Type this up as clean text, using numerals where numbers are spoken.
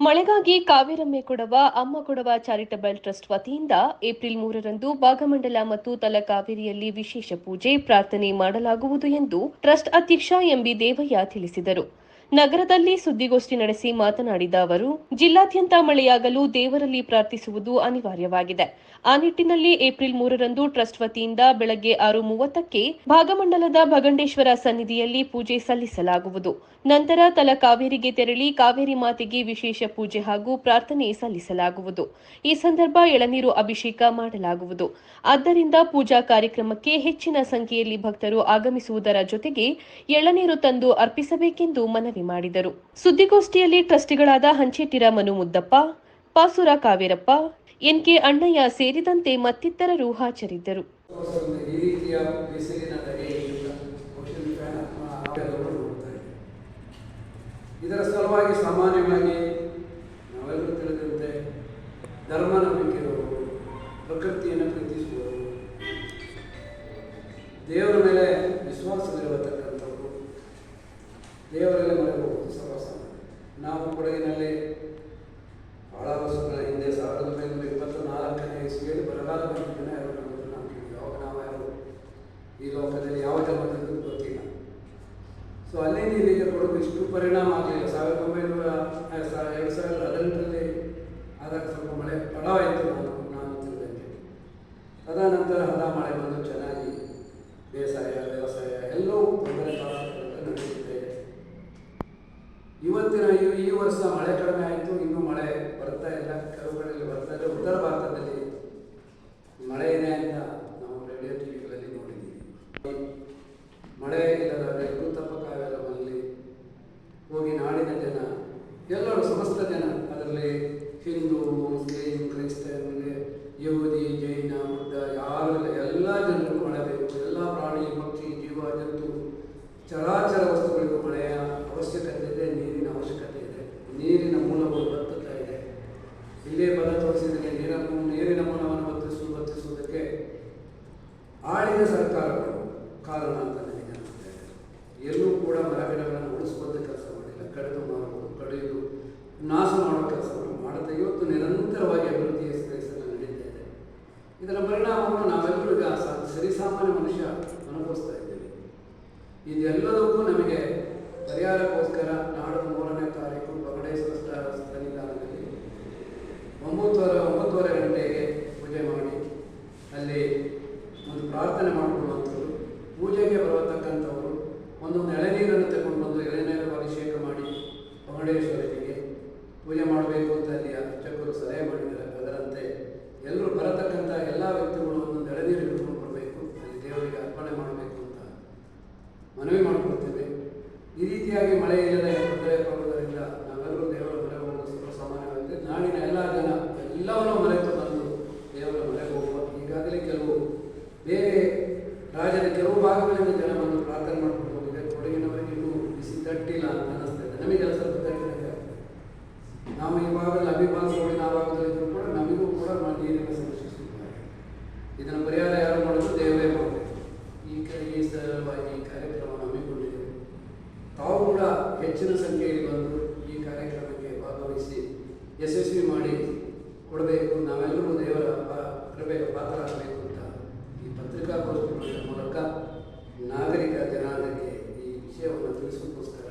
ಮಳೆಗಾಗಿ ಕಾವೇರಮ್ಮೆ ಕೊಡವ ಅಮ್ಮ Kodava charitable trust ವತಿಯಿಂದ April 3ರಂದು Bhagamandala ಮತ್ತು ತಲಕಾವೇರಿಯಲ್ಲಿ ವಿಶೇಷ ಪೂಜೆ ಪ್ರಾರ್ಥನೆ ಮಾಡಲಾಗುವುದು ಎಂದು ಟ್ರಸ್ಟ್ ಅಧ್ಯಕ್ಷ ಎಂಬಿ ದೇವಯ್ಯ ತಿಳಿಸಿದರು. ನಗರದಲ್ಲಿ ಸುದ್ದಿಗೋಷ್ಠಿ ನಡೆಸಿ ಮಾತನಾಡಿದ ಅವರು, ಜಿಲ್ಲಾದ್ಯಂತ ಮಳೆಯಾಗಲು ದೇವರಲ್ಲಿ ಪ್ರಾರ್ಥಿಸುವುದು ಅನಿವಾರ್ಯವಾಗಿದೆ. ಆ ನಿಟ್ಟಿನಲ್ಲಿ ಏಪ್ರಿಲ್ 3ರಂದು ಟ್ರಸ್ಟ್ ವತಿಯಿಂದ ಬೆಳಗ್ಗೆ 6:30ಕ್ಕೆ ಭಾಗಮಂಡಲದ ಭಗಂಡೇಶ್ವರ ಸನ್ನಿಧಿಯಲ್ಲಿ ಪೂಜೆ ಸಲ್ಲಿಸಲಾಗುವುದು. ನಂತರ ತಲಕಾವೇರಿಗೆ ತೆರಳಿ ಕಾವೇರಿ ಮಾತೆಗೆ ವಿಶೇಷ ಪೂಜೆ ಹಾಗೂ ಪ್ರಾರ್ಥನೆ ಸಲ್ಲಿಸಲಾಗುವುದು. ಈ ಸಂದರ್ಭ ಎಳನೀರು ಅಭಿಷೇಕ ಮಾಡಲಾಗುವುದು. ಆದ್ದರಿಂದ ಪೂಜಾ ಕಾರ್ಯಕ್ರಮಕ್ಕೆ ಹೆಚ್ಚಿನ ಸಂಖ್ಯೆಯಲ್ಲಿ ಭಕ್ತರು ಆಗಮಿಸುವುದರ ಜೊತೆಗೆ ಎಳನೀರು ತಂದು ಅರ್ಪಿಸಬೇಕೆಂದು ಮನವಿ ಮಾಡಿದರು. ಸುದ್ದಿಗೋಷ್ಠಿಯಲ್ಲಿ ಟ್ರಸ್ಟಿಗಳಾದ ಹಂಚೇಟಿರ ಮನು ಮುದ್ದಪ್ಪ, ಪಾಸುರ ಕಾವೇರಪ್ಪ, ಎನ್ಕೆ ಅಣ್ಣಯ್ಯ ಸೇರಿದಂತೆ ಮತ್ತಿತರರು ಹಾಜರಿದ್ದರು. ಇದರ ಸಲುವಾಗಿ ಸಾಮಾನ್ಯವಾಗಿ ನಾವೆಲ್ಲರೂ ತಿಳಿದಂತೆ ಧರ್ಮ ನಂಬಿಕೆಯವರು, ಪ್ರಕೃತಿಯನ್ನು ಪ್ರೀತಿಸುವವರು, ದೇವರ ಮೇಲೆ ವಿಶ್ವಾಸವಿರತಕ್ಕಂಥವರು, ದೇವರಲ್ಲೇ ಮಳೆ ಹೋಗುವುದು ಸರ್ವಸಾಮಾನ್ಯ. ನಾವು ಕೊಡಗಿನಲ್ಲಿ ಬಹಳ ವರ್ಷಗಳ ಹಿಂದೆ 1924ನೇ ಇಸ್ವಿಯಲ್ಲಿ ಬರಗಾಲ ಬಂದಿದ್ದೇನೆ. ಯಾವಾಗ ನಾವು ಯಾರು ಈ ಲೋಕದಲ್ಲಿ ಯಾವ ಜನ್ಮದಿಂದ ಗೊತ್ತಿಲ್ಲ. ಸೊ ಅಲ್ಲಿಂದ ಇಲ್ಲಿಗೆ ಕೊಡೋದು ಇಷ್ಟು ಪರಿಣಾಮ ಆಗಲಿಲ್ಲ. 2018ರಲ್ಲಿ ಆದಾಗ ಸ್ವಲ್ಪ ಮಳೆ ತಡವಾಯಿತು ನಾನು ತಿಳಿದಂಗೆ. ತದನಂತರ ಹದ ಮಳೆ ಬಂದು ಚೆನ್ನಾಗಿ ಬೇಸಾಯ, ವ್ಯವಸಾಯ ಎಲ್ಲವೂ ತೊಂದರೆ ನಡೆಯುತ್ತೆ. ಈ ವರ್ಷ ಮಳೆ ಕಡಿಮೆ ಆಯಿತು, ಇನ್ನೂ ಮಳೆ ಬರ್ತಾ ಇಲ್ಲ. ಕೆಲವು ಕಡೆಯಲ್ಲಿ ಬರ್ತಾ ಇಲ್ಲ. ಉತ್ತರ ಭಾರತದಲ್ಲಿ ಮಳೆ ಇದೆ ಅಂತ ನಾವು ರೇಡಿಯೋ ಟಿವಿಗಳಲ್ಲಿ ನೋಡಿದ್ದೀವಿ. ಮಳೆ ಇಲ್ಲದಾದರೆ ತಪ್ಪ ಕಾವೇರಮ್ಮಲ್ಲಿ ಹೋಗಿ ನಾಡಿನ ಜನ ಎಲ್ಲರೂ ಸಮಸ್ತ ಜನ, ಅದರಲ್ಲಿ ಹಿಂದೂ, ಮುಸ್ಲಿಂ, ಕ್ರೈಸ್ತನ್, ಯಹೂದಿ, ಜೈನ, ಬುದ್ಧ ಯಾರೆಲ್ಲ ಎಲ್ಲ ಜನರಿಗೂ ಮಳೆ ಬೇಕು. ಎಲ್ಲ ಪ್ರಾಣಿ, ಪಕ್ಷಿ, ಜೀವ, ಜಂತು, ಚರಾಚರ ವಸ್ತುಗಳಿಗೂ ಮಳೆಯ ಅವಶ್ಯಕತೆ ಇದೆ. ನೀರಿನ ಅವಶ್ಯಕತೆ ಇದೆ. ನೀರಿನ ಮೂಲಗಳು ಬತ್ತುತ್ತಾ ಇದೆ. ಇಲ್ಲೇ ಪದ ತೋರಿಸಿದರೆ ನೀರಿನ ಮೂಲವನ್ನು ಬತ್ತಿಸುವುದಕ್ಕೆ ಆಳಿದ ಸರ್ಕಾರಗಳು ಕಾರಣ ಅಂತ ನನಗೆ ಅನಿಸುತ್ತೆ. ಎಲ್ಲೂ ಕೂಡ ಮರಗಿಡಗಳನ್ನು ಉಳಿಸುವಂಥ ಕೆಲಸ ಮಾಡಿಲ್ಲ. ಕಡಿದು ಮಾಡುವುದು, ಕಡಿಯುವುದು, ನಾಶ ಮಾಡುವ ಕೆಲಸವನ್ನು ಮಾಡುತ್ತೆ. ಇವತ್ತು ನಿರಂತರವಾಗಿ ಅಭಿವೃದ್ಧಿ ಎಕ್ಸ್ಪ್ರೆಸ್ಸನ್ನು ನಡೀತಾ ಇದೆ. ಇದರ ಪರಿಣಾಮವನ್ನು ನಾವೆಲ್ಲರೂ ಈಗ ಸರಿಸಾಮಾನ್ಯ ಮನುಷ್ಯ ಅನುಭವಿಸ್ತಾ ಇದ್ದೇವೆ. ಇದೆಲ್ಲದಕ್ಕೂ ನಮಗೆ ಪರಿಹಾರಕ್ಕೋಸ್ಕರ ನಾಡು 3ನೇ ತಾರೀಕು ಭಗಂಡೇಶ್ವರ ಸನ್ನಿಧಾನದಲ್ಲಿ 9:30 ಗಂಟೆಗೆ ಪೂಜೆ ಮಾಡಿ ಅಲ್ಲಿ ಒಂದು ಪ್ರಾರ್ಥನೆ ಮಾಡಿಕೊಳ್ಳುವಂಥದ್ದು. ಪೂಜೆಗೆ ಬರತಕ್ಕಂಥವರು ಒಂದೊಂದು ಎಳೆನೀರನ್ನು ತಗೊಂಡು ಬಂದು ಎಳೆನೀರು ಅಭಿಷೇಕ ಮಾಡಿ ಭಗಂಡೇಶ್ವರನಿಗೆ ಪೂಜೆ ಮಾಡಬೇಕು ಅಂತ ಅಲ್ಲಿ ಅರ್ಚಕರು ಸಲಹೆ ಮಾಡಿದ್ದಾರೆ. ಅದರಂತೆ ಎಲ್ಲರೂ ಬರತಕ್ಕಂಥ ಎಲ್ಲ ವ್ಯಕ್ತಿಗಳು ಒಂದೊಂದು ಎಳೆನೀರು ಹಿಡ್ಕೊಂಡು ಬರಬೇಕು, ಅಲ್ಲಿ ದೇವರಿಗೆ ಅರ್ಪಣೆ ಮಾಡಬೇಕು ಅಂತ ಮನವಿ ಮಾಡಿಕೊಡ್ತೇವೆ. ಈ ರೀತಿಯಾಗಿ ಮಳೆ ಇಲ್ಲದೆ ತೊಂದರೆ ಪಡುವುದರಿಂದ ನಾವೆಲ್ಲರೂ ದೇವರ ಮನೆ ಹೋಗುವುದು ಸರ್ವಸಾಮಾನ್ಯವಾಗಿದೆ. ನಾಡಿನ ಎಲ್ಲ ಜನ ಎಲ್ಲವನ್ನೂ ಮರೆತು ಬಂದು ದೇವರ ಮನೆಗೆ ಹೋಗುವ. ಈಗಾಗಲೇ ಕೆಲವು ಬೇರೆ ರಾಜ್ಯದ ಕೆಲವು ಭಾಗಗಳಿಂದ ಜನ ಬಂದು ಪ್ರಾರ್ಥನೆ ಮಾಡ್ಕೊಂಡು ಹೋಗಿದೆ. ಕೊಡಗಿನವರಿಗೆ ಇನ್ನೂ ಬಿಸಿ ತಟ್ಟಿಲ್ಲ ಅಂತ ಅನ್ನಿಸ್ತದೆ. ನಮಗೆಲ್ಲ ಸ್ವಲ್ಪ ತಟ್ಟಿದೆ. ನಾವು ಈ ಭಾಗದಲ್ಲಿ ಅಭಿಮಾನಿಸೋಡಿ ಆ ಭಾಗದಲ್ಲಿದ್ದರೂ ಕೂಡ ನಮಗೂ ಕೂಡ ನೀರಿನ ಸಮಸ್ಯೆ ಸಿಗ್ತಾರೆ. ಇದನ್ನು ಪರಿಹಾರ ಯಾರು ಮಾಡೋದು? ದೇವರೇ ಮಾಡಬೇಕು. ಈ ಸಲುವಾಗಿ ಈ ಕಾರ್ಯಕ್ರಮವನ್ನು ಹಮ್ಮಿಕೊಂಡಿದ್ದೇವೆ. ತಾವು ಕೂಡ ಹೆಚ್ಚಿನ ಸಂಖ್ಯೆಯಲ್ಲಿ ಬಂದು ಈ ಕಾರ್ಯಕ್ರಮಕ್ಕೆ ಭಾಗವಹಿಸಿ ಯಶಸ್ವಿ ಮಾಡಿ ಕೊಡಬೇಕು. ನಾವೆಲ್ಲರೂ ದೇವರ ಕೃಪೆಗೆ ಪಾತ್ರರಾಗಬೇಕು ಅಂತ ಈ ಪತ್ರಿಕಾಗೋಷ್ಠಿಗಳ ಮೂಲಕ ನಾಗರಿಕ ಜನಾಂಗಕ್ಕೆ ಈ ವಿಷಯವನ್ನು ತಿಳಿಸೋಕ್ಕೋಸ್ಕರ